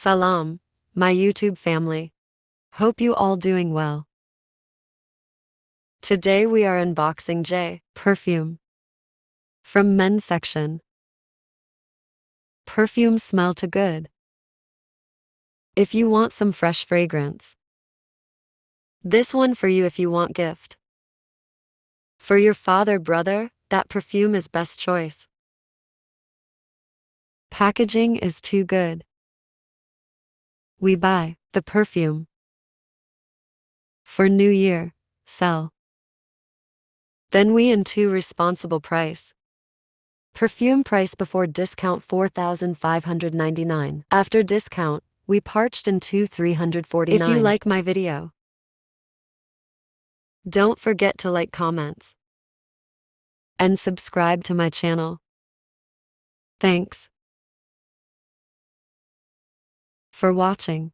Salam, my YouTube family. Hope you all doing well. Today we are unboxing j-perfume from men's section. Perfumes smell too good. If you want some fresh fragrance, this one for you. If you want gift for your father, brother, that perfume is best choice. Packaging is too good. We buy the perfume for New Year, sell. Then we in two responsible price. Perfume price before discount 4,599. After discount, we parched in 2,349. If you like my video, don't forget to like, comments, and subscribe to my channel. Thanks for watching.